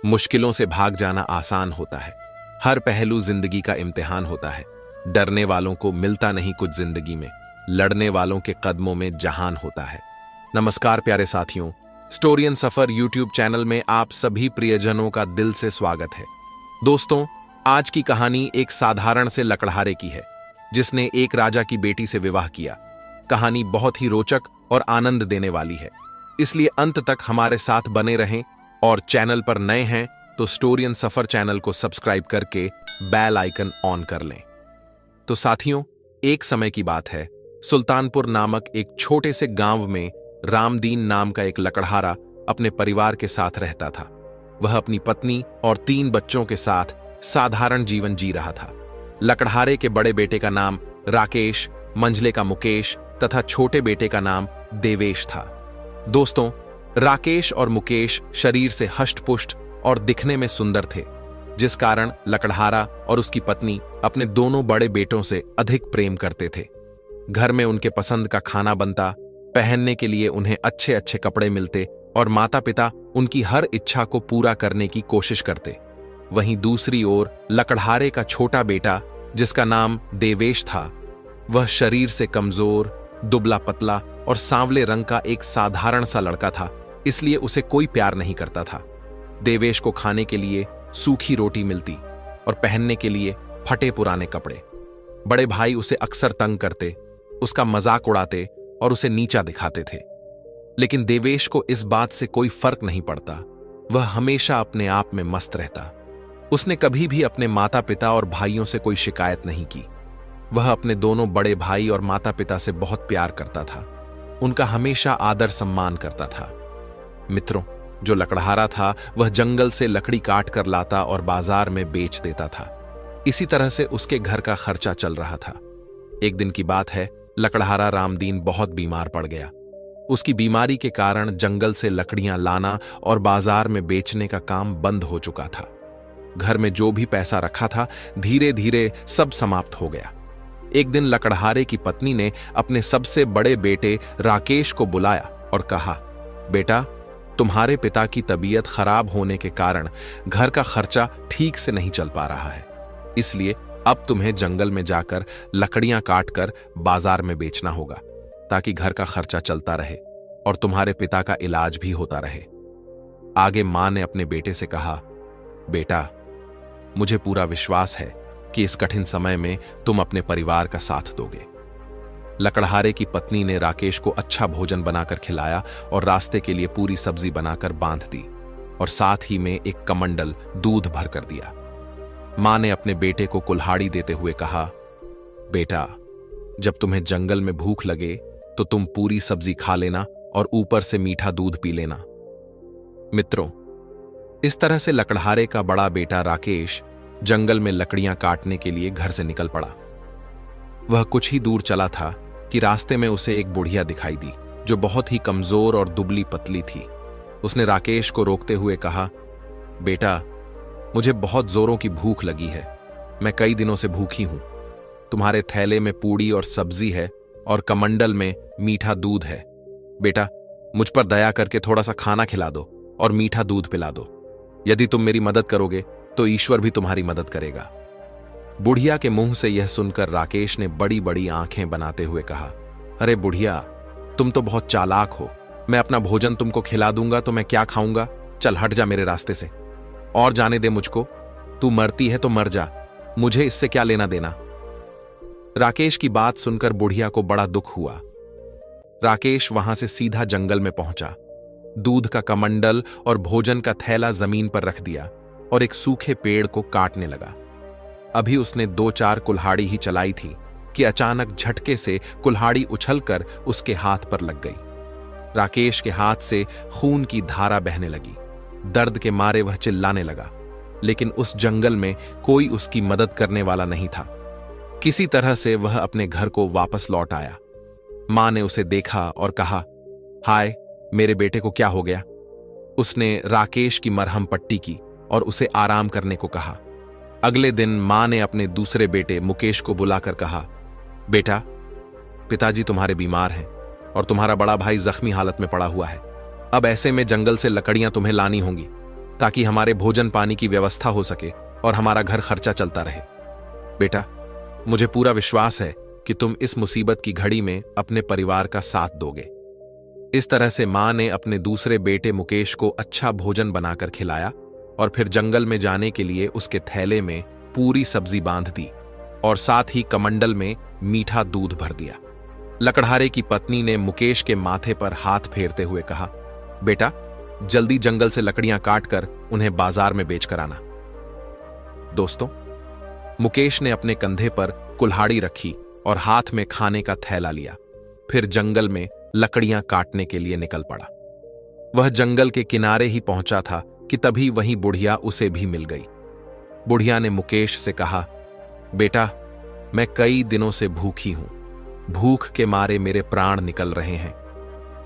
मुश्किलों से भाग जाना आसान होता है। हर पहलू जिंदगी का इम्तिहान होता है। डरने वालों को मिलता नहीं कुछ जिंदगी में, लड़ने वालों के कदमों में जहान होता है। नमस्कार प्यारे साथियों, स्टोरियन सफर यूट्यूब चैनल में आप सभी प्रियजनों का दिल से स्वागत है। दोस्तों, आज की कहानी एक साधारण से लकड़हारे की है जिसने एक राजा की बेटी से विवाह किया। कहानी बहुत ही रोचक और आनंद देने वाली है, इसलिए अंत तक हमारे साथ बने रहें और चैनल पर नए हैं तो स्टोरियन सफर चैनल को सब्सक्राइब करके बेल आइकन ऑन कर लें। तो साथियों, एक समय की बात है। सुल्तानपुर नामक एक छोटे से गांव में रामदीन नाम का एक लकड़हारा अपने परिवार के साथ रहता था। वह अपनी पत्नी और 3 बच्चों के साथ साधारण जीवन जी रहा था। लकड़हारे के बड़े बेटे का नाम राकेश, मंझले का मुकेश तथा छोटे बेटे का नाम देवेश था। दोस्तों, राकेश और मुकेश शरीर से हष्ट-पुष्ट और दिखने में सुंदर थे, जिस कारण लकड़हारा और उसकी पत्नी अपने दोनों बड़े बेटों से अधिक प्रेम करते थे। घर में उनके पसंद का खाना बनता, पहनने के लिए उन्हें अच्छे अच्छे कपड़े मिलते और माता पिता उनकी हर इच्छा को पूरा करने की कोशिश करते। वहीं दूसरी ओर लकड़हारे का छोटा बेटा, जिसका नाम देवेश था, वह शरीर से कमजोर, दुबला पतला और सांवले रंग का एक साधारण सा लड़का था, इसलिए उसे कोई प्यार नहीं करता था। देवेश को खाने के लिए सूखी रोटी मिलती और पहनने के लिए फटे पुराने कपड़े। बड़े भाई उसे अक्सर तंग करते, उसका मजाक उड़ाते और उसे नीचा दिखाते थे, लेकिन देवेश को इस बात से कोई फर्क नहीं पड़ता। वह हमेशा अपने आप में मस्त रहता। उसने कभी भी अपने माता पिता और भाइयों से कोई शिकायत नहीं की। वह अपने दोनों बड़े भाई और माता पिता से बहुत प्यार करता था, उनका हमेशा आदर सम्मान करता था। मित्रों, जो लकड़हारा था वह जंगल से लकड़ी काट कर लाता और बाजार में बेच देता था। इसी तरह से उसके घर का खर्चा चल रहा था। एक दिन की बात है, लकड़हारा रामदीन बहुत बीमार पड़ गया। उसकी बीमारी के कारण जंगल से लकड़ियां लाना और बाजार में बेचने का काम बंद हो चुका था। घर में जो भी पैसा रखा था धीरे धीरे सब समाप्त हो गया। एक दिन लकड़हारे की पत्नी ने अपने सबसे बड़े बेटे राकेश को बुलाया और कहा, बेटा, तुम्हारे पिता की तबीयत खराब होने के कारण घर का खर्चा ठीक से नहीं चल पा रहा है, इसलिए अब तुम्हें जंगल में जाकर लकड़ियां काटकर बाजार में बेचना होगा, ताकि घर का खर्चा चलता रहे और तुम्हारे पिता का इलाज भी होता रहे। आगे मां ने अपने बेटे से कहा, बेटा, मुझे पूरा विश्वास है कि इस कठिन समय में तुम अपने परिवार का साथ दोगे। लकड़हारे की पत्नी ने राकेश को अच्छा भोजन बनाकर खिलाया और रास्ते के लिए पूरी सब्जी बनाकर बांध दी और साथ ही में एक कमंडल दूध भर कर दिया। मां ने अपने बेटे को कुल्हाड़ी देते हुए कहा, बेटा, जब तुम्हें जंगल में भूख लगे तो तुम पूरी सब्जी खा लेना और ऊपर से मीठा दूध पी लेना। मित्रों, इस तरह से लकड़हारे का बड़ा बेटा राकेश जंगल में लकड़ियां काटने के लिए घर से निकल पड़ा। वह कुछ ही दूर चला था कि रास्ते में उसे एक बुढ़िया दिखाई दी, जो बहुत ही कमजोर और दुबली पतली थी। उसने राकेश को रोकते हुए कहा, बेटा, मुझे बहुत जोरों की भूख लगी है। मैं कई दिनों से भूखी हूं। तुम्हारे थैले में पूड़ी और सब्जी है और कमंडल में मीठा दूध है। बेटा, मुझ पर दया करके थोड़ा सा खाना खिला दो और मीठा दूध पिला दो। यदि तुम मेरी मदद करोगे तो ईश्वर भी तुम्हारी मदद करेगा। बुढ़िया के मुंह से यह सुनकर राकेश ने बड़ी बड़ी आंखें बनाते हुए कहा, अरे बुढ़िया, तुम तो बहुत चालाक हो। मैं अपना भोजन तुमको खिला दूंगा तो मैं क्या खाऊंगा? चल हट जा मेरे रास्ते से और जाने दे मुझको। तू मरती है तो मर जा, मुझे इससे क्या लेना देना। राकेश की बात सुनकर बुढ़िया को बड़ा दुख हुआ। राकेश वहां से सीधा जंगल में पहुंचा, दूध का कमंडल और भोजन का थैला जमीन पर रख दिया और एक सूखे पेड़ को काटने लगा। अभी उसने 2-4 कुल्हाड़ी ही चलाई थी कि अचानक झटके से कुल्हाड़ी उछलकर उसके हाथ पर लग गई। राकेश के हाथ से खून की धारा बहने लगी। दर्द के मारे वह चिल्लाने लगा, लेकिन उस जंगल में कोई उसकी मदद करने वाला नहीं था। किसी तरह से वह अपने घर को वापस लौट आया। मां ने उसे देखा और कहा, हाय, मेरे बेटे को क्या हो गया? उसने राकेश की मरहम पट्टी की और उसे आराम करने को कहा। अगले दिन मां ने अपने दूसरे बेटे मुकेश को बुलाकर कहा, बेटा, पिताजी तुम्हारे बीमार हैं और तुम्हारा बड़ा भाई जख्मी हालत में पड़ा हुआ है। अब ऐसे में जंगल से लकड़ियां तुम्हें लानी होंगी ताकि हमारे भोजन पानी की व्यवस्था हो सके और हमारा घर खर्चा चलता रहे। बेटा, मुझे पूरा विश्वास है कि तुम इस मुसीबत की घड़ी में अपने परिवार का साथ दोगे। इस तरह से मां ने अपने दूसरे बेटे मुकेश को अच्छा भोजन बनाकर खिलाया और फिर जंगल में जाने के लिए उसके थैले में पूरी सब्जी बांध दी और साथ ही कमंडल में मीठा दूध भर दिया। लकड़हारे की पत्नी ने मुकेश के माथे पर हाथ फेरते हुए कहा, बेटा, जल्दी जंगल से लकड़ियां काटकर उन्हें बाजार में बेच कर आना। दोस्तों, मुकेश ने अपने कंधे पर कुल्हाड़ी रखी और हाथ में खाने का थैला लिया। फिर जंगल में लकड़ियां काटने के लिए निकल पड़ा। वह जंगल के किनारे ही पहुंचा था कि तभी वहीं बुढ़िया उसे भी मिल गई। बुढ़िया ने मुकेश से कहा, बेटा, मैं कई दिनों से भूखी हूं। भूख के मारे मेरे प्राण निकल रहे हैं।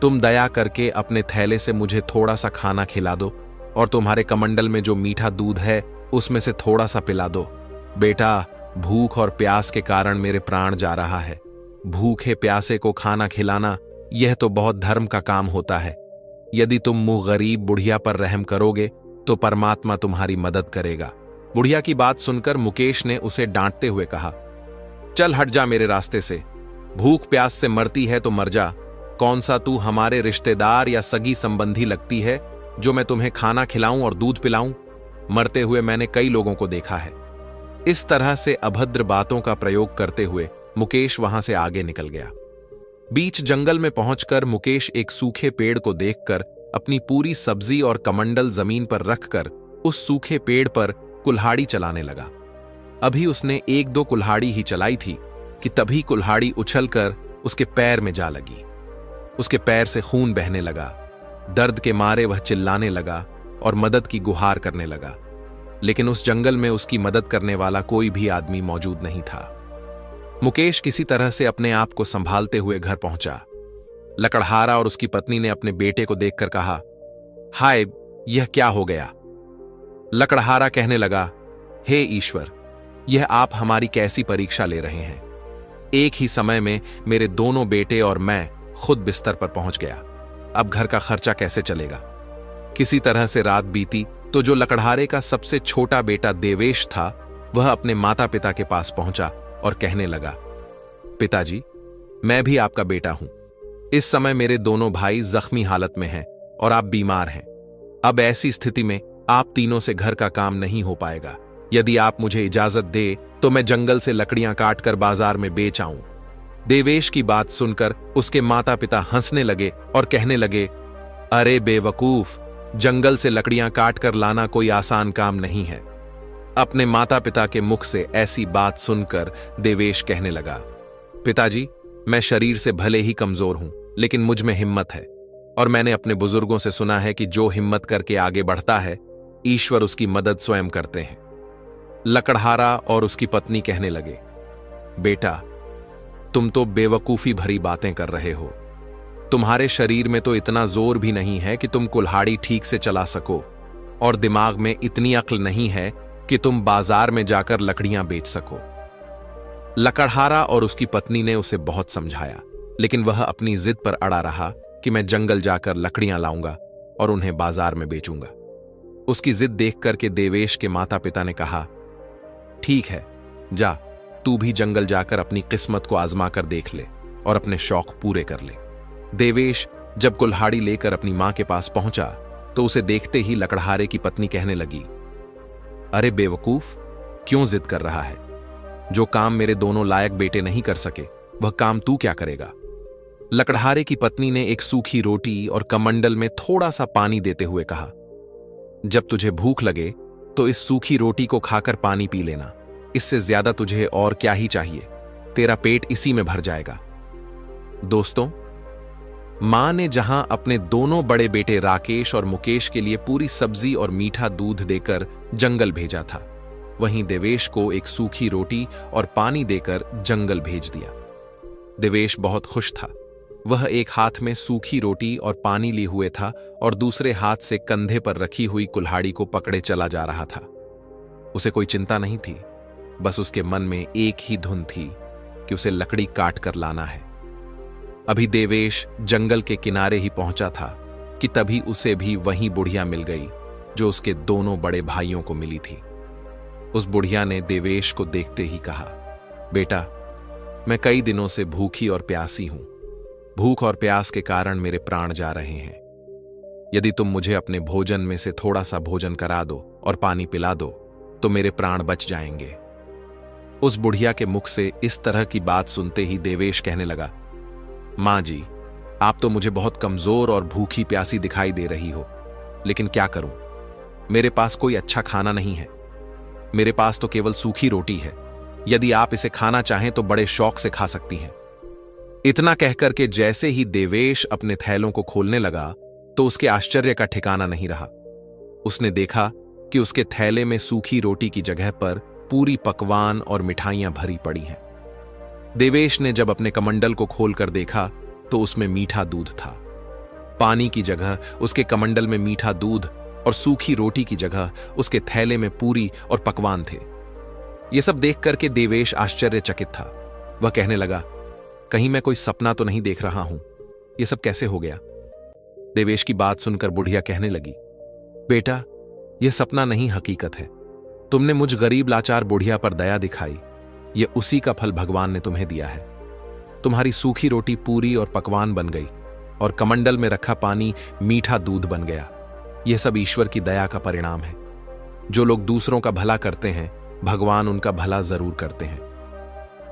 तुम दया करके अपने थैले से मुझे थोड़ा सा खाना खिला दो और तुम्हारे कमंडल में जो मीठा दूध है उसमें से थोड़ा सा पिला दो। बेटा, भूख और प्यास के कारण मेरे प्राण जा रहा है। भूखे प्यासे को खाना खिलाना यह तो बहुत धर्म का काम होता है। यदि तुम मुंह गरीब बुढ़िया पर रहम करोगे तो परमात्मा तुम्हारी मदद करेगा। बुढ़िया की बात सुनकर मुकेश ने उसे डांटते हुए कहा, चल हट जा मेरे रास्ते से। भूख प्यास से मरती है तो मर जा। कौन सा तू हमारे रिश्तेदार या सगी संबंधी लगती है जो मैं तुम्हें खाना खिलाऊं और दूध पिलाऊं? मरते हुए मैंने कई लोगों को देखा है। इस तरह से अभद्र बातों का प्रयोग करते हुए मुकेश वहां से आगे निकल गया। बीच जंगल में पहुंचकर मुकेश एक सूखे पेड़ को देखकर अपनी पूरी सब्जी और कमंडल जमीन पर रखकर उस सूखे पेड़ पर कुल्हाड़ी चलाने लगा। अभी उसने एक दो कुल्हाड़ी ही चलाई थी कि तभी कुल्हाड़ी उछलकर उसके पैर में जा लगी। उसके पैर से खून बहने लगा। दर्द के मारे वह चिल्लाने लगा और मदद की गुहार करने लगा, लेकिन उस जंगल में उसकी मदद करने वाला कोई भी आदमी मौजूद नहीं था। मुकेश किसी तरह से अपने आप को संभालते हुए घर पहुंचा। लकड़हारा और उसकी पत्नी ने अपने बेटे को देखकर कहा, हाय, यह क्या हो गया? लकड़हारा कहने लगा, हे ईश्वर, यह आप हमारी कैसी परीक्षा ले रहे हैं? एक ही समय में मेरे दोनों बेटे और मैं खुद बिस्तर पर पहुंच गया। अब घर का खर्चा कैसे चलेगा? किसी तरह से रात बीती तो जो लकड़हारे का सबसे छोटा बेटा देवेश था, वह अपने माता पिता के पास पहुंचा और कहने लगा, पिताजी, मैं भी आपका बेटा हूं। इस समय मेरे दोनों भाई जख्मी हालत में हैं और आप बीमार हैं। अब ऐसी स्थिति में आप तीनों से घर का काम नहीं हो पाएगा। यदि आप मुझे इजाजत दे तो मैं जंगल से लकड़ियां काटकर बाजार में बेच आऊं। देवेश की बात सुनकर उसके माता पिता हंसने लगे और कहने लगे, अरे बेवकूफ, जंगल से लकड़ियां काटकर लाना कोई आसान काम नहीं है। अपने माता पिता के मुख से ऐसी बात सुनकर देवेश कहने लगा, पिताजी, मैं शरीर से भले ही कमजोर हूं, लेकिन मुझ में हिम्मत है और मैंने अपने बुजुर्गों से सुना है कि जो हिम्मत करके आगे बढ़ता है, ईश्वर उसकी मदद स्वयं करते हैं। लकड़हारा और उसकी पत्नी कहने लगे, बेटा, तुम तो बेवकूफी भरी बातें कर रहे हो। तुम्हारे शरीर में तो इतना जोर भी नहीं है कि तुम कुल्हाड़ी ठीक से चला सको, और दिमाग में इतनी अक्ल नहीं है कि तुम बाजार में जाकर लकड़ियां बेच सको। लकड़हारा और उसकी पत्नी ने उसे बहुत समझाया, लेकिन वह अपनी जिद पर अड़ा रहा कि मैं जंगल जाकर लकड़ियां लाऊंगा और उन्हें बाजार में बेचूंगा। उसकी जिद देखकर के देवेश के माता पिता ने कहा, ठीक है, जा, तू भी जंगल जाकर अपनी किस्मत को आजमा कर देख ले और अपने शौक पूरे कर ले। देवेश जब कुल्हाड़ी लेकर अपनी मां के पास पहुंचा तो उसे देखते ही लकड़हारे की पत्नी कहने लगी, अरे बेवकूफ, क्यों जिद कर रहा है? जो काम मेरे दोनों लायक बेटे नहीं कर सके, वह काम तू क्या करेगा? लकड़हारे की पत्नी ने एक सूखी रोटी और कमंडल में थोड़ा सा पानी देते हुए कहा, जब तुझे भूख लगे तो इस सूखी रोटी को खाकर पानी पी लेना। इससे ज्यादा तुझे और क्या ही चाहिए? तेरा पेट इसी में भर जाएगा। दोस्तों, मां ने जहां अपने दोनों बड़े बेटे राकेश और मुकेश के लिए पूरी सब्जी और मीठा दूध देकर जंगल भेजा था, वहीं देवेश को एक सूखी रोटी और पानी देकर जंगल भेज दिया। देवेश बहुत खुश था। वह एक हाथ में सूखी रोटी और पानी लिए हुए था और दूसरे हाथ से कंधे पर रखी हुई कुल्हाड़ी को पकड़े चला जा रहा था। उसे कोई चिंता नहीं थी, बस उसके मन में एक ही धुन थी कि उसे लकड़ी काट कर लाना है। अभी देवेश जंगल के किनारे ही पहुंचा था कि तभी उसे भी वहीं बुढ़िया मिल गई जो उसके दोनों बड़े भाइयों को मिली थी। उस बुढ़िया ने देवेश को देखते ही कहा, बेटा, मैं कई दिनों से भूखी और प्यासी हूं। भूख और प्यास के कारण मेरे प्राण जा रहे हैं। यदि तुम मुझे अपने भोजन में से थोड़ा सा भोजन करा दो और पानी पिला दो तो मेरे प्राण बच जाएंगे। उस बुढ़िया के मुख से इस तरह की बात सुनते ही देवेश कहने लगा, मां जी, आप तो मुझे बहुत कमजोर और भूखी प्यासी दिखाई दे रही हो, लेकिन क्या करूं, मेरे पास कोई अच्छा खाना नहीं है। मेरे पास तो केवल सूखी रोटी है। यदि आप इसे खाना चाहें तो बड़े शौक से खा सकती हैं। इतना कहकर के जैसे ही देवेश अपने थैलों को खोलने लगा तो उसके आश्चर्य का ठिकाना नहीं रहा। उसने देखा कि उसके थैले में सूखी रोटी की जगह पर पूरी पकवान और मिठाइयां भरी पड़ी हैं। देवेश ने जब अपने कमंडल को खोलकर देखा तो उसमें मीठा दूध था। पानी की जगह उसके कमंडल में मीठा दूध और सूखी रोटी की जगह उसके थैले में पूरी और पकवान थे। यह सब देख करके देवेश आश्चर्यचकित था। वह कहने लगा, कहीं मैं कोई सपना तो नहीं देख रहा हूं, यह सब कैसे हो गया? देवेश की बात सुनकर बुढ़िया कहने लगी, बेटा, यह सपना नहीं, हकीकत है। तुमने मुझ गरीब लाचार बुढ़िया पर दया दिखाई, यह उसी का फल भगवान ने तुम्हें दिया है। तुम्हारी सूखी रोटी पूरी और पकवान बन गई और कमंडल में रखा पानी मीठा दूध बन गया। यह सब ईश्वर की दया का परिणाम है। जो लोग दूसरों का भला करते हैं, भगवान उनका भला जरूर करते हैं।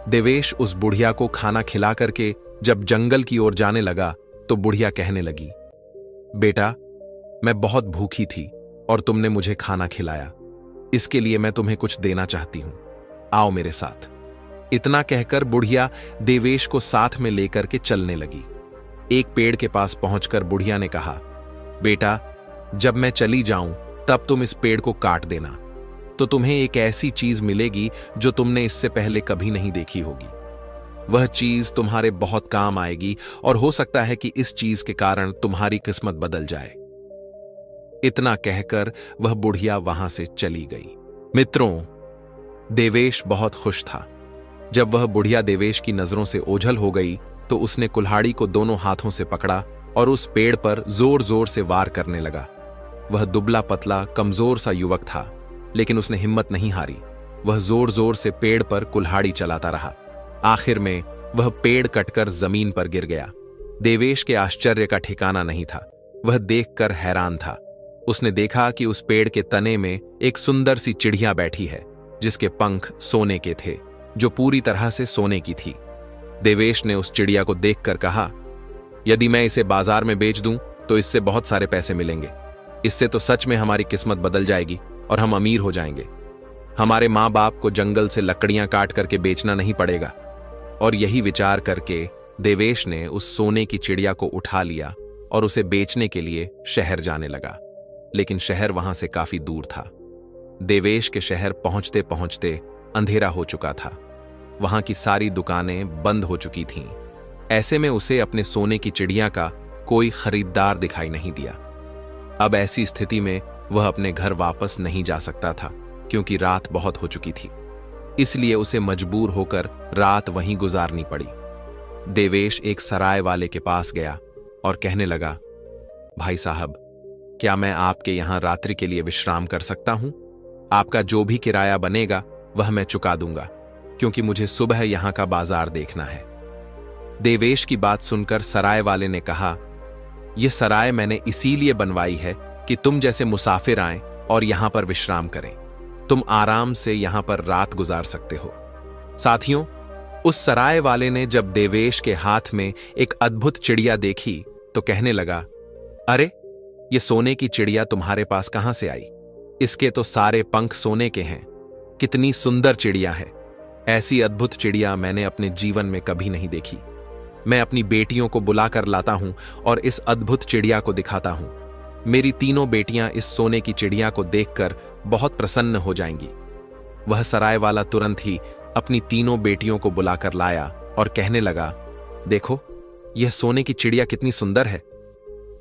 देवेश उस बुढ़िया को खाना खिला करके जब जंगल की ओर जाने लगा तो बुढ़िया कहने लगी, बेटा, मैं बहुत भूखी थी और तुमने मुझे खाना खिलाया, इसके लिए मैं तुम्हें कुछ देना चाहती हूं, आओ मेरे साथ। इतना कहकर बुढ़िया देवेश को साथ में लेकर के चलने लगी। एक पेड़ के पास पहुंचकर बुढ़िया ने कहा, बेटा, जब मैं चली जाऊं तब तुम इस पेड़ को काट देना, तो तुम्हें एक ऐसी चीज मिलेगी जो तुमने इससे पहले कभी नहीं देखी होगी। वह चीज तुम्हारे बहुत काम आएगी और हो सकता है कि इस चीज के कारण तुम्हारी किस्मत बदल जाए। इतना कहकर वह बुढ़िया वहां से चली गई। मित्रों, देवेश बहुत खुश था। जब वह बुढ़िया देवेश की नजरों से ओझल हो गई तो उसने कुल्हाड़ी को दोनों हाथों से पकड़ा और उस पेड़ पर जोर जोर से वार करने लगा। वह दुबला पतला कमजोर सा युवक था, लेकिन उसने हिम्मत नहीं हारी। वह जोर जोर से पेड़ पर कुल्हाड़ी चलाता रहा। आखिर में वह पेड़ कटकर जमीन पर गिर गया। देवेश के आश्चर्य का ठिकाना नहीं था। वह देखकर हैरान था। उसने देखा कि उस पेड़ के तने में एक सुंदर सी चिड़िया बैठी है, जिसके पंख सोने के थे, जो पूरी तरह से सोने की थी। देवेश ने उस चिड़िया को देखकर कहा, यदि मैं इसे बाजार में बेच दूं तो इससे बहुत सारे पैसे मिलेंगे। इससे तो सच में हमारी किस्मत बदल जाएगी और हम अमीर हो जाएंगे। हमारे माँ बाप को जंगल से लकड़ियां काट करके बेचना नहीं पड़ेगा। और यही विचार करके देवेश ने उस सोने की चिड़िया को उठा लिया और उसे बेचने के लिए शहर जाने लगा। लेकिन शहर वहां से काफी दूर था। देवेश के शहर पहुंचते पहुंचते अंधेरा हो चुका था। वहां की सारी दुकानें बंद हो चुकी थीं। ऐसे में उसे अपने सोने की चिड़िया का कोई खरीदार दिखाई नहीं दिया। अब ऐसी स्थिति में वह अपने घर वापस नहीं जा सकता था, क्योंकि रात बहुत हो चुकी थी। इसलिए उसे मजबूर होकर रात वहीं गुजारनी पड़ी। देवेश एक सराय वाले के पास गया और कहने लगा, भाई साहब, क्या मैं आपके यहां रात्रि के लिए विश्राम कर सकता हूं? आपका जो भी किराया बनेगा वह मैं चुका दूंगा, क्योंकि मुझे सुबह यहां का बाजार देखना है। देवेश की बात सुनकर सराय वाले ने कहा, यह सराय मैंने इसीलिए बनवाई है कि तुम जैसे मुसाफिर आएं और यहां पर विश्राम करें। तुम आराम से यहां पर रात गुजार सकते हो। साथियों, उस सराय वाले ने जब देवेश के हाथ में एक अद्भुत चिड़िया देखी तो कहने लगा, अरे, ये सोने की चिड़िया तुम्हारे पास कहां से आई? इसके तो सारे पंख सोने के हैं। कितनी सुंदर चिड़िया है। ऐसी अद्भुत चिड़िया मैंने अपने जीवन में कभी नहीं देखी। मैं अपनी बेटियों को बुलाकर लाता हूं और इस अद्भुत चिड़िया को दिखाता हूं। मेरी तीनों बेटियां इस सोने की चिड़िया को देखकर बहुत प्रसन्न हो जाएंगी। वह सराय वाला तुरंत ही अपनी तीनों बेटियों को बुलाकर लाया और कहने लगा, देखो, यह सोने की चिड़िया कितनी सुंदर है।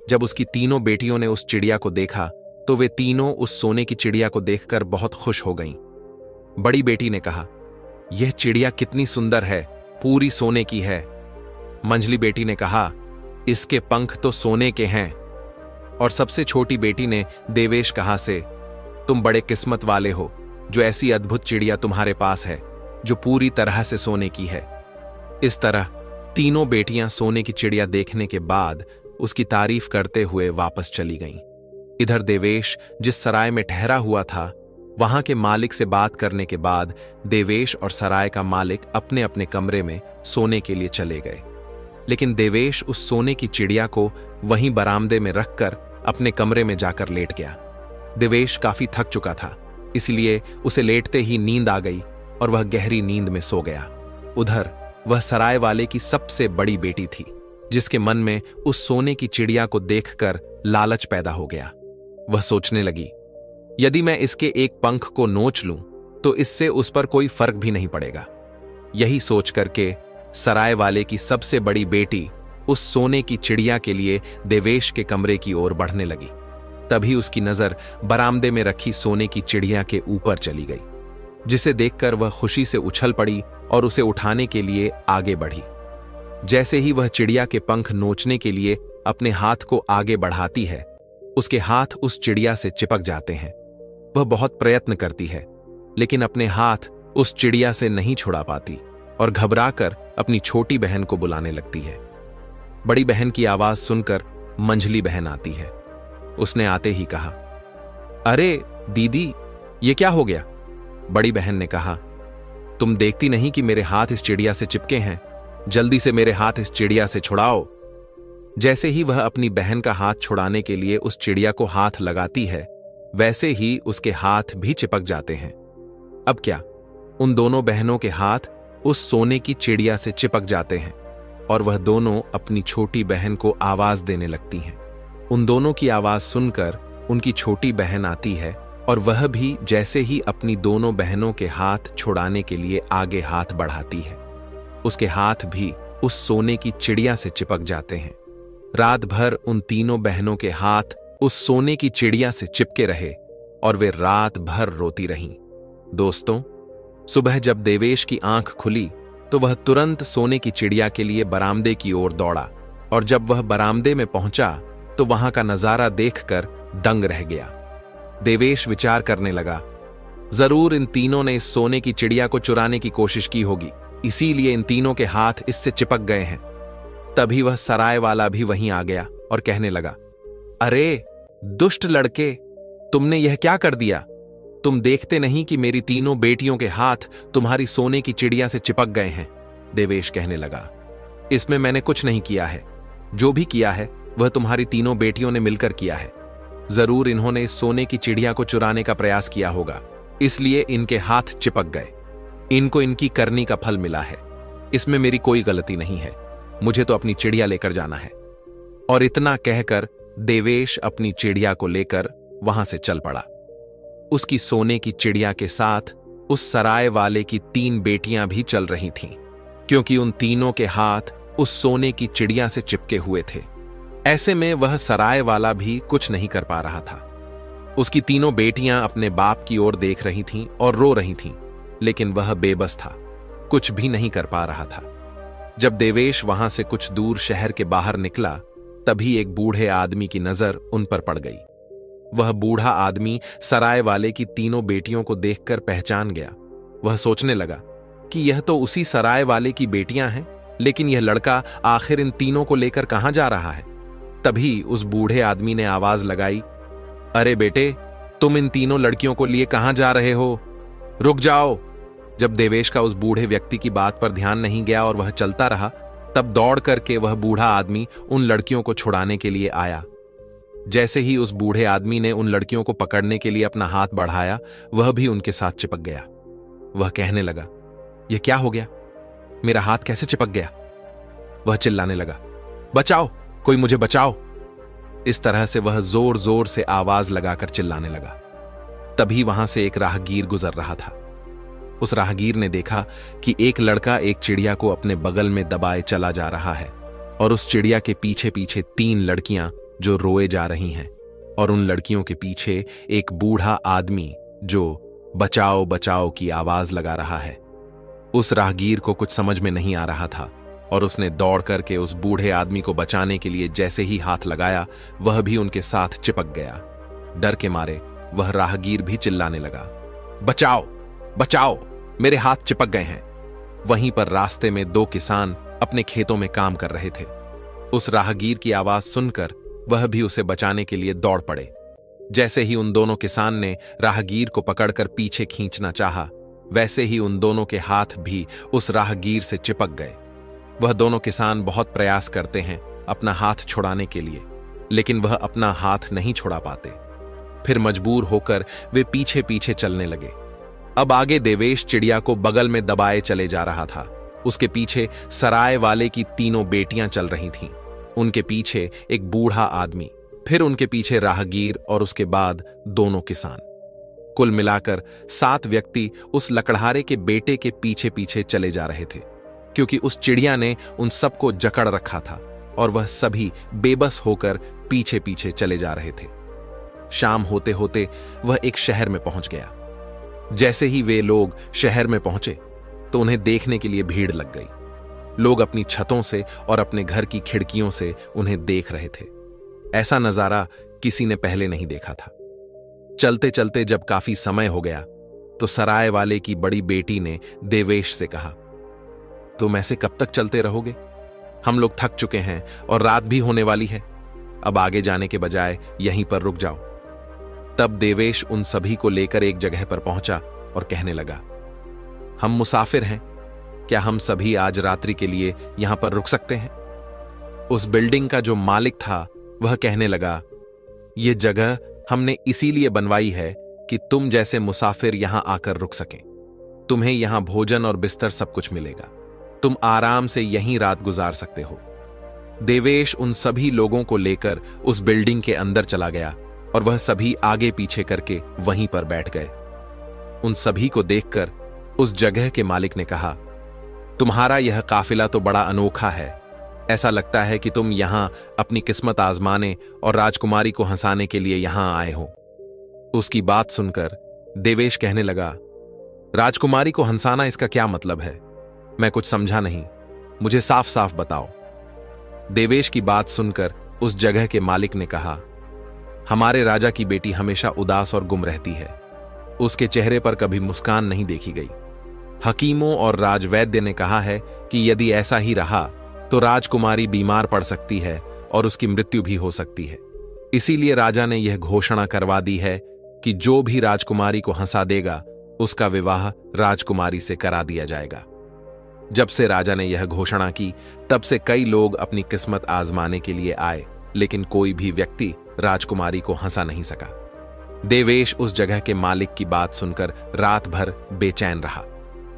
जब उसकी तीनों बेटियों ने उस चिड़िया को देखा तो वे तीनों उस सोने की चिड़िया को देखकर बहुत खुश हो गईं। बड़ी बेटी ने कहा, यह चिड़िया कितनी सुंदर है, पूरी सोने की है। मंझली बेटी ने कहा, इसके पंख तो सोने के हैं। और सबसे छोटी बेटी ने देवेश कहा से, तुम बड़े किस्मत वाले हो जो ऐसी अद्भुत चिड़िया तुम्हारे पास है जो पूरी तरह से सोने की है। इस तरह तीनों बेटियां सोने की चिड़िया देखने के बाद उसकी तारीफ करते हुए वापस चली गईं। इधर देवेश जिस सराय में ठहरा हुआ था, वहां के मालिक से बात करने के बाद देवेश और सराय का मालिक अपने अपने कमरे में सोने के लिए चले गए। लेकिन देवेश उस सोने की चिड़िया को वहीं बरामदे में रखकर अपने कमरे में जाकर लेट गया। देवेश काफी थक चुका था, इसलिए उसे लेटते ही नींद आ गई और वह गहरी नींद में सो गया। उधर वह सराय वाले की सबसे बड़ी बेटी थी, जिसके मन में उस सोने की चिड़िया को देखकर लालच पैदा हो गया। वह सोचने लगी, यदि मैं इसके एक पंख को नोच लूं तो इससे उस पर कोई फर्क भी नहीं पड़ेगा। यही सोच करके सराय वाले की सबसे बड़ी बेटी उस सोने की चिड़िया के लिए देवेश के कमरे की ओर बढ़ने लगी। तभी उसकी नजर बरामदे में रखी सोने की चिड़िया के ऊपर चली गई, जिसे देखकर वह खुशी से उछल पड़ी और उसे उठाने के लिए आगे बढ़ी। जैसे ही वह चिड़िया के पंख नोचने के लिए अपने हाथ को आगे बढ़ाती है, उसके हाथ उस चिड़िया से चिपक जाते हैं। वह बहुत प्रयत्न करती है, लेकिन अपने हाथ उस चिड़िया से नहीं छुड़ा पाती और घबराकर अपनी छोटी बहन को बुलाने लगती है। बड़ी बहन की आवाज सुनकर मंझली बहन आती है। उसने आते ही कहा, अरे दीदी, ये क्या हो गया? बड़ी बहन ने कहा, तुम देखती नहीं कि मेरे हाथ इस चिड़िया से चिपके हैं? जल्दी से मेरे हाथ इस चिड़िया से छुड़ाओ। जैसे ही वह अपनी बहन का हाथ छुड़ाने के लिए उस चिड़िया को हाथ लगाती है, वैसे ही उसके हाथ भी चिपक जाते हैं। अब क्या, उन दोनों बहनों के हाथ उस सोने की चिड़िया से चिपक जाते हैं और वह दोनों अपनी छोटी बहन को आवाज देने लगती हैं। उन दोनों की आवाज सुनकर उनकी छोटी बहन आती है और वह भी जैसे ही अपनी दोनों बहनों के हाथ छुड़ाने के लिए आगे हाथ बढ़ाती है, उसके हाथ भी उस सोने की चिड़िया से चिपक जाते हैं। रात भर उन तीनों बहनों के हाथ उस सोने की चिड़िया से चिपके रहे और वे रात भर रोती रहीं। दोस्तों, सुबह जब देवेश की आंख खुली तो वह तुरंत सोने की चिड़िया के लिए बरामदे की ओर दौड़ा और जब वह बरामदे में पहुंचा तो वहां का नजारा देखकर दंग रह गया। देवेश विचार करने लगा, जरूर इन तीनों ने इस सोने की चिड़िया को चुराने की कोशिश की होगी, इसीलिए इन तीनों के हाथ इससे चिपक गए हैं। तभी वह सराय वाला भी वहीं आ गया और कहने लगा, अरे दुष्ट लड़के, तुमने यह क्या कर दिया? तुम देखते नहीं कि मेरी तीनों बेटियों के हाथ तुम्हारी सोने की चिड़िया से चिपक गए हैं? देवेश कहने लगा, इसमें मैंने कुछ नहीं किया है। जो भी किया है वह तुम्हारी तीनों बेटियों ने मिलकर किया है। जरूर इन्होंने इस सोने की चिड़िया को चुराने का प्रयास किया होगा, इसलिए इनके हाथ चिपक गए। इनको इनकी करनी का फल मिला है। इसमें मेरी कोई गलती नहीं है। मुझे तो अपनी चिड़िया लेकर जाना है। और इतना कहकर देवेश अपनी चिड़िया को लेकर वहां से चल पड़ा। उसकी सोने की चिड़िया के साथ उस सराय वाले की 3 बेटियां भी चल रही थीं, क्योंकि उन तीनों के हाथ उस सोने की चिड़िया से चिपके हुए थे। ऐसे में वह सराय वाला भी कुछ नहीं कर पा रहा था। उसकी तीनों बेटियां अपने बाप की ओर देख रही थीं और रो रही थीं, लेकिन वह बेबस था, कुछ भी नहीं कर पा रहा था। जब देवेश वहां से कुछ दूर शहर के बाहर निकला, तभी एक बूढ़े आदमी की नजर उन पर पड़ गई। वह बूढ़ा आदमी सराय वाले की तीनों बेटियों को देखकर पहचान गया। वह सोचने लगा कि यह तो उसी सराय वाले की बेटियां हैं, लेकिन यह लड़का आखिर इन तीनों को लेकर कहां जा रहा है? तभी उस बूढ़े आदमी ने आवाज लगाई, अरे बेटे, तुम इन तीनों लड़कियों को लिए कहां जा रहे हो? रुक जाओ। जब देवेश का उस बूढ़े व्यक्ति की बात पर ध्यान नहीं गया और वह चलता रहा, तब दौड़ करके वह बूढ़ा आदमी उन लड़कियों को छुड़ाने के लिए आया। जैसे ही उस बूढ़े आदमी ने उन लड़कियों को पकड़ने के लिए अपना हाथ बढ़ाया, वह भी उनके साथ चिपक गया। वह कहने लगा, यह क्या हो गया? मेरा हाथ कैसे चिपक गया? वह चिल्लाने लगा, बचाओ, कोई मुझे बचाओ। इस तरह से वह जोर जोर से आवाज लगाकर चिल्लाने लगा। तभी वहां से एक राहगीर गुजर रहा था। उस राहगीर ने देखा कि एक लड़का एक चिड़िया को अपने बगल में दबाए चला जा रहा है और उस चिड़िया के पीछे पीछे 3 लड़कियां जो रोए जा रही हैं, और उन लड़कियों के पीछे एक बूढ़ा आदमी जो बचाओ बचाओ की आवाज लगा रहा है। उस राहगीर को कुछ समझ में नहीं आ रहा था और उसने दौड़ करके उस बूढ़े आदमी को बचाने के लिए जैसे ही हाथ लगाया, वह भी उनके साथ चिपक गया। डर के मारे वह राहगीर भी चिल्लाने लगा, बचाओ बचाओ, मेरे हाथ चिपक गए हैं। वहीं पर रास्ते में दो किसान अपने खेतों में काम कर रहे थे। उस राहगीर की आवाज सुनकर वह भी उसे बचाने के लिए दौड़ पड़े। जैसे ही उन दोनों किसान ने राहगीर को पकड़कर पीछे खींचना चाहा, वैसे ही उन दोनों के हाथ भी उस राहगीर से चिपक गए। वह दोनों किसान बहुत प्रयास करते हैं अपना हाथ छुड़ाने के लिए, लेकिन वह अपना हाथ नहीं छुड़ा पाते। फिर मजबूर होकर वे पीछे पीछे चलने लगे। अब आगे देवेश चिड़िया को बगल में दबाए चले जा रहा था। उसके पीछे सराय वाले की तीनों बेटियां चल रही थीं। उनके पीछे एक बूढ़ा आदमी, फिर उनके पीछे राहगीर और उसके बाद दोनों किसान। कुल मिलाकर 7 व्यक्ति उस लकड़हारे के बेटे के पीछे पीछे चले जा रहे थे, क्योंकि उस चिड़िया ने उन सबको जकड़ रखा था और वह सभी बेबस होकर पीछे पीछे चले जा रहे थे। शाम होते होते वह एक शहर में पहुंच गया। जैसे ही वे लोग शहर में पहुंचे तो उन्हें देखने के लिए भीड़ लग गई। लोग अपनी छतों से और अपने घर की खिड़कियों से उन्हें देख रहे थे। ऐसा नजारा किसी ने पहले नहीं देखा था। चलते चलते जब काफी समय हो गया तो सराय वाले की बड़ी बेटी ने देवेश से कहा, तुम ऐसे कब तक चलते रहोगे? हम लोग थक चुके हैं और रात भी होने वाली है। अब आगे जाने के बजाय यहीं पर रुक जाओ। तब देवेश उन सभी को लेकर एक जगह पर पहुंचा और कहने लगा, हम मुसाफिर हैं, क्या हम सभी आज रात्रि के लिए यहां पर रुक सकते हैं? उस बिल्डिंग का जो मालिक था वह कहने लगा, यह जगह हमने इसीलिए बनवाई है कि तुम जैसे मुसाफिर यहां आकर रुक सकें। तुम्हें यहां भोजन और बिस्तर सब कुछ मिलेगा। तुम आराम से यहीं रात गुजार सकते हो। देवेश उन सभी लोगों को लेकर उस बिल्डिंग के अंदर चला गया और वह सभी आगे पीछे करके वहीं पर बैठ गए। उन सभी को देखकर उस जगह के मालिक ने कहा, तुम्हारा यह काफिला तो बड़ा अनोखा है। ऐसा लगता है कि तुम यहां अपनी किस्मत आजमाने और राजकुमारी को हंसाने के लिए यहां आए हो। उसकी बात सुनकर देवेश कहने लगा, राजकुमारी को हंसाना, इसका क्या मतलब है? मैं कुछ समझा नहीं, मुझे साफ साफ बताओ। देवेश की बात सुनकर उस जगह के मालिक ने कहा, हमारे राजा की बेटी हमेशा उदास और गुम रहती है। उसके चेहरे पर कभी मुस्कान नहीं देखी गई। हकीमों और राजवैद्य ने कहा है कि यदि ऐसा ही रहा तो राजकुमारी बीमार पड़ सकती है और उसकी मृत्यु भी हो सकती है। इसीलिए राजा ने यह घोषणा करवा दी है कि जो भी राजकुमारी को हंसा देगा उसका विवाह राजकुमारी से करा दिया जाएगा। जब से राजा ने यह घोषणा की तब से कई लोग अपनी किस्मत आजमाने के लिए आए, लेकिन कोई भी व्यक्ति राजकुमारी को हंसा नहीं सका। देवेश उस जगह के मालिक की बात सुनकर रात भर बेचैन रहा।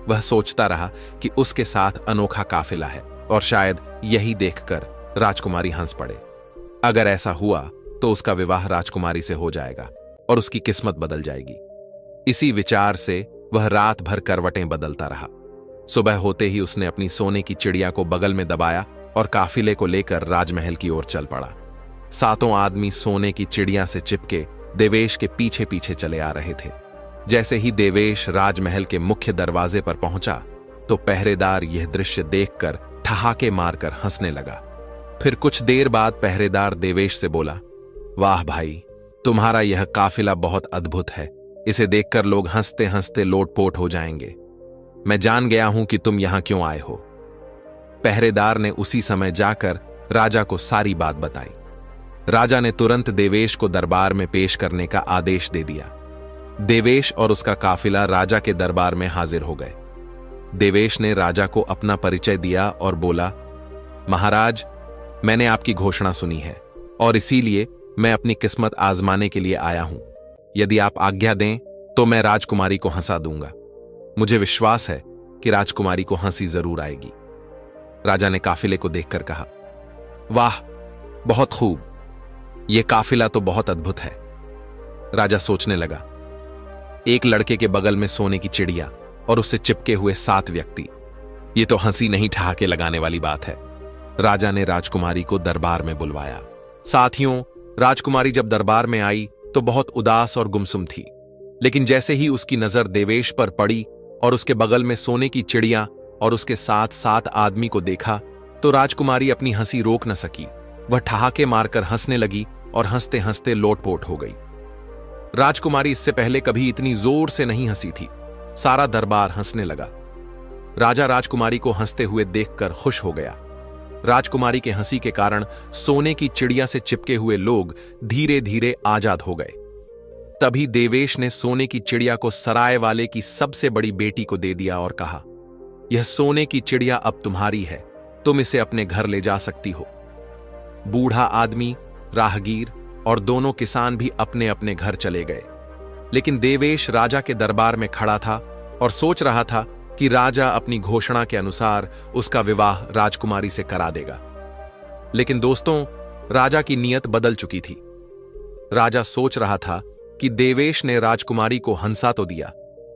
वह सोचता रहा कि उसके साथ अनोखा काफिला है और शायद यही देखकर राजकुमारी हंस पड़े। अगर ऐसा हुआ तो उसका विवाह राजकुमारी से हो जाएगा और उसकी किस्मत बदल जाएगी। इसी विचार से वह रात भर करवटें बदलता रहा। सुबह होते ही उसने अपनी सोने की चिड़िया को बगल में दबाया और काफिले को लेकर राजमहल की ओर चल पड़ा। 7 आदमी सोने की चिड़िया से चिपके देवेश के पीछे पीछे चले आ रहे थे। जैसे ही देवेश राजमहल के मुख्य दरवाजे पर पहुंचा तो पहरेदार यह दृश्य देखकर ठहाके मारकर हंसने लगा। फिर कुछ देर बाद पहरेदार देवेश से बोला, वाह भाई, तुम्हारा यह काफिला बहुत अद्भुत है। इसे देखकर लोग हंसते हंसते लोटपोट हो जाएंगे। मैं जान गया हूं कि तुम यहां क्यों आए हो। पहरेदार ने उसी समय जाकर राजा को सारी बात बताई। राजा ने तुरंत देवेश को दरबार में पेश करने का आदेश दे दिया। देवेश और उसका काफिला राजा के दरबार में हाजिर हो गए। देवेश ने राजा को अपना परिचय दिया और बोला, महाराज, मैंने आपकी घोषणा सुनी है और इसीलिए मैं अपनी किस्मत आजमाने के लिए आया हूं। यदि आप आज्ञा दें तो मैं राजकुमारी को हंसा दूंगा। मुझे विश्वास है कि राजकुमारी को हंसी जरूर आएगी। राजा ने काफिले को देखकर कहा, वाह, बहुत खूब, यह काफिला तो बहुत अद्भुत है। राजा सोचने लगा, एक लड़के के बगल में सोने की चिड़िया और उससे चिपके हुए 7 व्यक्ति, ये तो हंसी नहीं ठहाके लगाने वाली बात है। राजा ने राजकुमारी को दरबार में बुलवाया। साथियों, राजकुमारी जब दरबार में आई तो बहुत उदास और गुमसुम थी, लेकिन जैसे ही उसकी नजर देवेश पर पड़ी और उसके बगल में सोने की चिड़िया और उसके साथ 7 आदमी को देखा तो राजकुमारी अपनी हंसी रोक न सकी। वह ठहाके मारकर हंसने लगी और हंसते हंसते लोटपोट हो गई। राजकुमारी इससे पहले कभी इतनी जोर से नहीं हंसी थी। सारा दरबार हंसने लगा। राजा राजकुमारी को हंसते हुए देखकर खुश हो गया। राजकुमारी के हंसी के कारण सोने की चिड़िया से चिपके हुए लोग धीरे धीरे आजाद हो गए। तभी देवेश ने सोने की चिड़िया को सराय वाले की सबसे बड़ी बेटी को दे दिया और कहा, यह सोने की चिड़िया अब तुम्हारी है, तुम इसे अपने घर ले जा सकती हो। बूढ़ा आदमी, राहगीर और दोनों किसान भी अपने अपने घर चले गए। लेकिन देवेश राजा के दरबार में खड़ा था और सोच रहा था कि राजा अपनी घोषणा के अनुसार उसका विवाह राजकुमारी से करा देगा। लेकिन दोस्तों, राजा की नीयत बदल चुकी थी। राजा सोच रहा था कि देवेश ने राजकुमारी को हंसा तो दिया,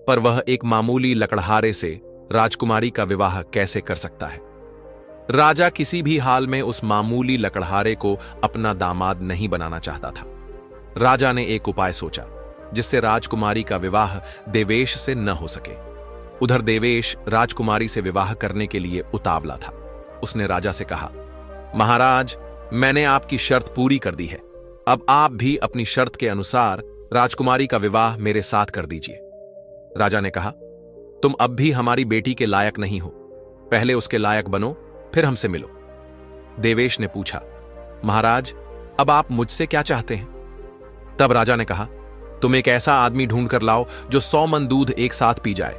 पर वह एक मामूली लकड़हारे से राजकुमारी का विवाह कैसे कर सकता है। राजा किसी भी हाल में उस मामूली लकड़हारे को अपना दामाद नहीं बनाना चाहता था। राजा ने एक उपाय सोचा जिससे राजकुमारी का विवाह देवेश से न हो सके। उधर देवेश राजकुमारी से विवाह करने के लिए उतावला था। उसने राजा से कहा, महाराज, मैंने आपकी शर्त पूरी कर दी है। अब आप भी अपनी शर्त के अनुसार राजकुमारी का विवाह मेरे साथ कर दीजिए। राजा ने कहा, तुम अब भी हमारी बेटी के लायक नहीं हो। पहले उसके लायक बनो, फिर हमसे मिलो। देवेश ने पूछा, महाराज, अब आप मुझसे क्या चाहते हैं? तब राजा ने कहा, तुम एक ऐसा आदमी ढूंढ कर लाओ जो 100 मन दूध एक साथ पी जाए।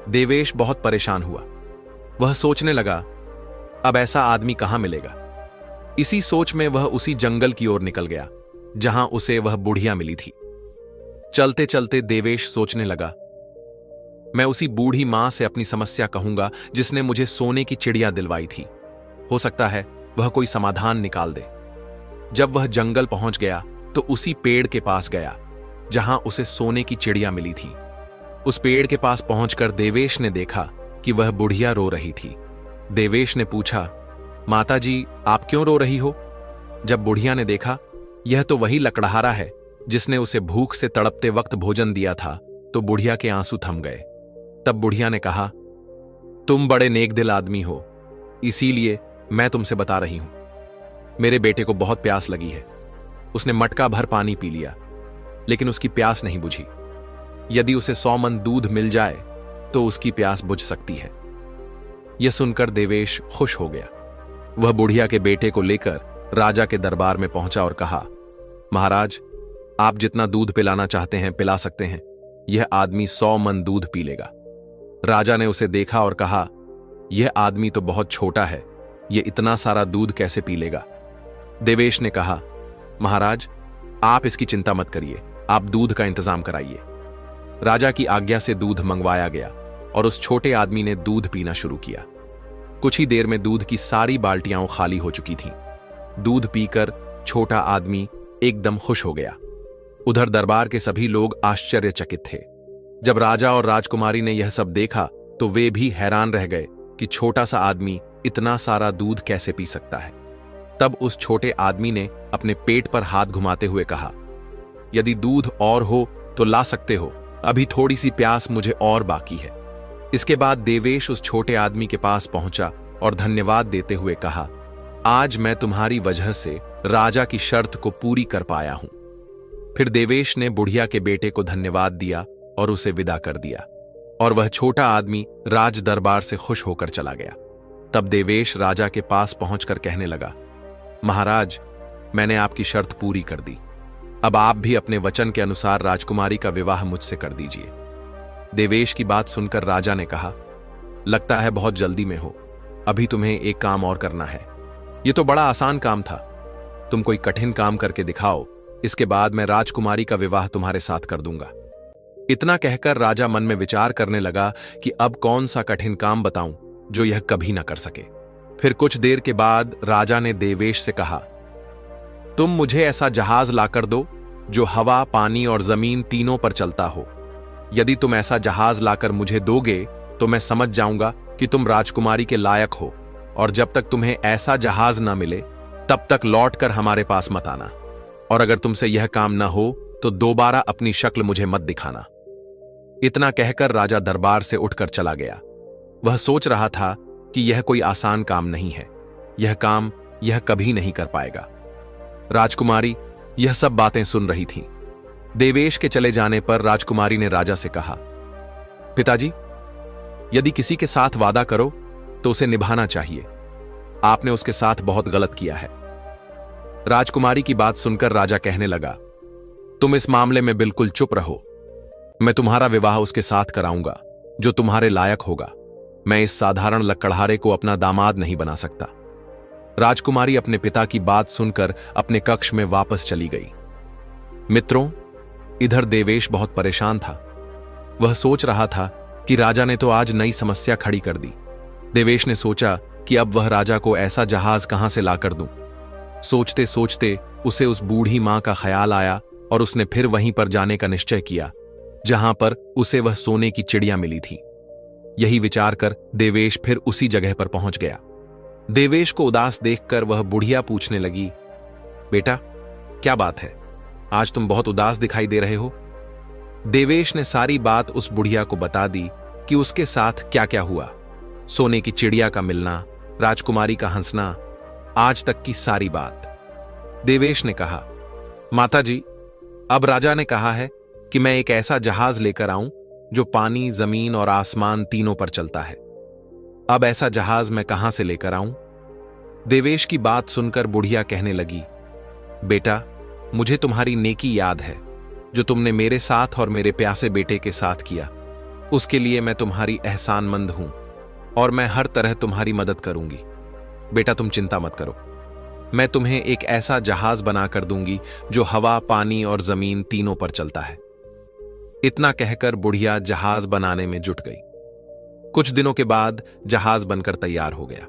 देवेश बहुत परेशान हुआ। वह सोचने लगा, अब ऐसा आदमी कहां मिलेगा। इसी सोच में वह उसी जंगल की ओर निकल गया जहां उसे वह बुढ़िया मिली थी। चलते चलते देवेश सोचने लगा, मैं उसी बूढ़ी मां से अपनी समस्या कहूंगा जिसने मुझे सोने की चिड़िया दिलवाई थी। हो सकता है वह कोई समाधान निकाल दे। जब वह जंगल पहुंच गया तो उसी पेड़ के पास गया जहां उसे सोने की चिड़िया मिली थी। उस पेड़ के पास पहुंचकर देवेश ने देखा कि वह बुढ़िया रो रही थी। देवेश ने पूछा, माता जी, आप क्यों रो रही हो? जब बुढ़िया ने देखा यह तो वही लकड़हारा है जिसने उसे भूख से तड़पते वक्त भोजन दिया था, तो बुढ़िया के आंसू थम गए। तब बुढ़िया ने कहा, तुम बड़े नेक दिल आदमी हो, इसीलिए मैं तुमसे बता रही हूं। मेरे बेटे को बहुत प्यास लगी है। उसने मटका भर पानी पी लिया, लेकिन उसकी प्यास नहीं बुझी। यदि उसे 100 मन दूध मिल जाए तो उसकी प्यास बुझ सकती है। यह सुनकर देवेश खुश हो गया। वह बुढ़िया के बेटे को लेकर राजा के दरबार में पहुंचा और कहा, महाराज, आप जितना दूध पिलाना चाहते हैं पिला सकते हैं। यह आदमी 100 मन दूध पी लेगा। राजा ने उसे देखा और कहा, यह आदमी तो बहुत छोटा है, यह इतना सारा दूध कैसे पी लेगा। देवेश ने कहा, महाराज, आप इसकी चिंता मत करिए, आप दूध का इंतजाम कराइए। राजा की आज्ञा से दूध मंगवाया गया और उस छोटे आदमी ने दूध पीना शुरू किया। कुछ ही देर में दूध की सारी बाल्टियां खाली हो चुकी थीं। दूध पीकर छोटा आदमी एकदम खुश हो गया। उधर दरबार के सभी लोग आश्चर्यचकित थे। जब राजा और राजकुमारी ने यह सब देखा तो वे भी हैरान रह गए कि छोटा सा आदमी इतना सारा दूध कैसे पी सकता है। तब उस छोटे आदमी ने अपने पेट पर हाथ घुमाते हुए कहा, यदि दूध और हो तो ला सकते हो, अभी थोड़ी सी प्यास मुझे और बाकी है। इसके बाद देवेश उस छोटे आदमी के पास पहुंचा और धन्यवाद देते हुए कहा, आज मैं तुम्हारी वजह से राजा की शर्त को पूरी कर पाया हूं। फिर देवेश ने बुढ़िया के बेटे को धन्यवाद दिया और उसे विदा कर दिया, और वह छोटा आदमी राज दरबार से खुश होकर चला गया। तब देवेश राजा के पास पहुंचकर कहने लगा, महाराज, मैंने आपकी शर्त पूरी कर दी। अब आप भी अपने वचन के अनुसार राजकुमारी का विवाह मुझसे कर दीजिए। देवेश की बात सुनकर राजा ने कहा, लगता है बहुत जल्दी में हो, अभी तुम्हें एक काम और करना है। यह तो बड़ा आसान काम था, तुम कोई कठिन काम करके दिखाओ, इसके बाद मैं राजकुमारी का विवाह तुम्हारे साथ कर दूंगा। इतना कहकर राजा मन में विचार करने लगा कि अब कौन सा कठिन काम बताऊं जो यह कभी ना कर सके। फिर कुछ देर के बाद राजा ने देवेश से कहा, तुम मुझे ऐसा जहाज लाकर दो जो हवा, पानी और जमीन तीनों पर चलता हो। यदि तुम ऐसा जहाज लाकर मुझे दोगे तो मैं समझ जाऊंगा कि तुम राजकुमारी के लायक हो, और जब तक तुम्हें ऐसा जहाज ना मिले तब तक लौटकर हमारे पास मत आना, और अगर तुमसे यह काम ना हो तो दोबारा अपनी शक्ल मुझे मत दिखाना। इतना कहकर राजा दरबार से उठकर चला गया। वह सोच रहा था कि यह कोई आसान काम नहीं है, यह कभी नहीं कर पाएगा। राजकुमारी यह सब बातें सुन रही थी। देवेश के चले जाने पर राजकुमारी ने राजा से कहा, पिताजी, यदि किसी के साथ वादा करो तो उसे निभाना चाहिए। आपने उसके साथ बहुत गलत किया है। राजकुमारी की बात सुनकर राजा कहने लगा, तुम इस मामले में बिल्कुल चुप रहो। मैं तुम्हारा विवाह उसके साथ कराऊंगा जो तुम्हारे लायक होगा। मैं इस साधारण लकड़हारे को अपना दामाद नहीं बना सकता। राजकुमारी अपने पिता की बात सुनकर अपने कक्ष में वापस चली गई। मित्रों, इधर देवेश बहुत परेशान था। वह सोच रहा था कि राजा ने तो आज नई समस्या खड़ी कर दी। देवेश ने सोचा कि अब वह राजा को ऐसा जहाज कहां से लाकर दूं। सोचते सोचते उसे उस बूढ़ी मां का ख्याल आया और उसने फिर वहीं पर जाने का निश्चय किया जहां पर उसे वह सोने की चिड़िया मिली थी। यही विचार कर देवेश फिर उसी जगह पर पहुंच गया। देवेश को उदास देखकर वह बुढ़िया पूछने लगी, बेटा, क्या बात है? आज तुम बहुत उदास दिखाई दे रहे हो। देवेश ने सारी बात उस बुढ़िया को बता दी कि उसके साथ क्या क्या हुआ। सोने की चिड़िया का मिलना, राजकुमारी का हंसना, आज तक की सारी बात। देवेश ने कहा, माताजी, अब राजा ने कहा है कि मैं एक ऐसा जहाज लेकर आऊं जो पानी, जमीन और आसमान तीनों पर चलता है। अब ऐसा जहाज मैं कहां से लेकर आऊं? देवेश की बात सुनकर बुढ़िया कहने लगी, बेटा, मुझे तुम्हारी नेकी याद है जो तुमने मेरे साथ और मेरे प्यासे बेटे के साथ किया। उसके लिए मैं तुम्हारी एहसानमंद हूं और मैं हर तरह तुम्हारी मदद करूंगी। बेटा, तुम चिंता मत करो। मैं तुम्हें एक ऐसा जहाज बनाकर दूंगी जो हवा, पानी और जमीन तीनों पर चलता है। इतना कहकर बुढ़िया जहाज बनाने में जुट गई। कुछ दिनों के बाद जहाज बनकर तैयार हो गया।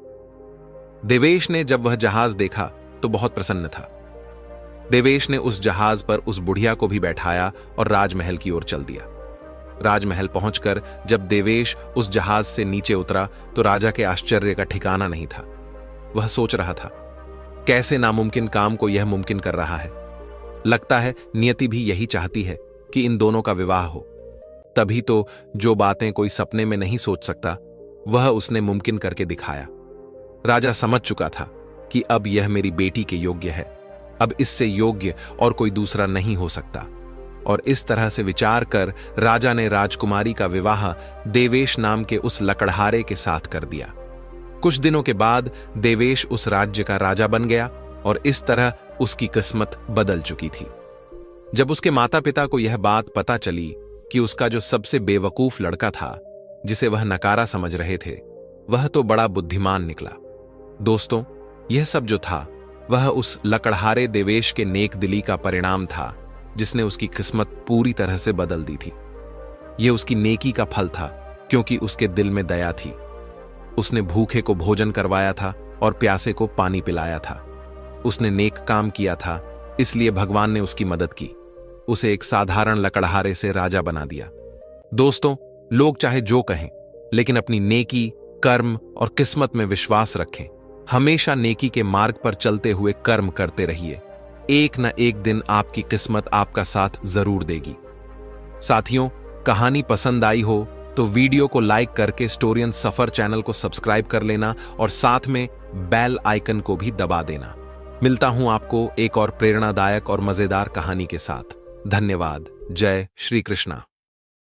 देवेश ने जब वह जहाज देखा तो बहुत प्रसन्न था। देवेश ने उस जहाज पर उस बुढ़िया को भी बैठाया और राजमहल की ओर चल दिया। राजमहल पहुंचकर जब देवेश उस जहाज से नीचे उतरा तो राजा के आश्चर्य का ठिकाना नहीं था। वह सोच रहा था, कैसे नामुमकिन काम को यह मुमकिन कर रहा है। लगता है नियति भी यही चाहती है कि इन दोनों का विवाह हो। तभी तो जो बातें कोई सपने में नहीं सोच सकता वह उसने मुमकिन करके दिखाया। राजा समझ चुका था कि अब यह मेरी बेटी के योग्य है। अब इससे योग्य और कोई दूसरा नहीं हो सकता। और इस तरह से विचार कर राजा ने राजकुमारी का विवाह देवेश नाम के उस लकड़हारे के साथ कर दिया। कुछ दिनों के बाद देवेश उस राज्य का राजा बन गया और इस तरह उसकी किस्मत बदल चुकी थी। जब उसके माता पिता को यह बात पता चली कि उसका जो सबसे बेवकूफ लड़का था, जिसे वह नकारा समझ रहे थे, वह तो बड़ा बुद्धिमान निकला। दोस्तों, यह सब जो था वह उस लकड़हारे देवेश के नेक दिली का परिणाम था जिसने उसकी किस्मत पूरी तरह से बदल दी थी। यह उसकी नेकी का फल था क्योंकि उसके दिल में दया थी। उसने भूखे को भोजन करवाया था और प्यासे को पानी पिलाया था। उसने नेक काम किया था, इसलिए भगवान ने उसकी मदद की। उसे एक साधारण लकड़हारे से राजा बना दिया। दोस्तों, लोग चाहे जो कहें, लेकिन अपनी नेकी, कर्म और किस्मत में विश्वास रखें। हमेशा नेकी के मार्ग पर चलते हुए कर्म करते रहिए। एक न एक दिन आपकी किस्मत आपका साथ जरूर देगी। साथियों, कहानी पसंद आई हो तो वीडियो को लाइक करके स्टोरियन सफर चैनल को सब्सक्राइब कर लेना और साथ में बेल आइकन को भी दबा देना। मिलता हूं आपको एक और प्रेरणादायक और मजेदार कहानी के साथ। धन्यवाद। जय श्री कृष्णा।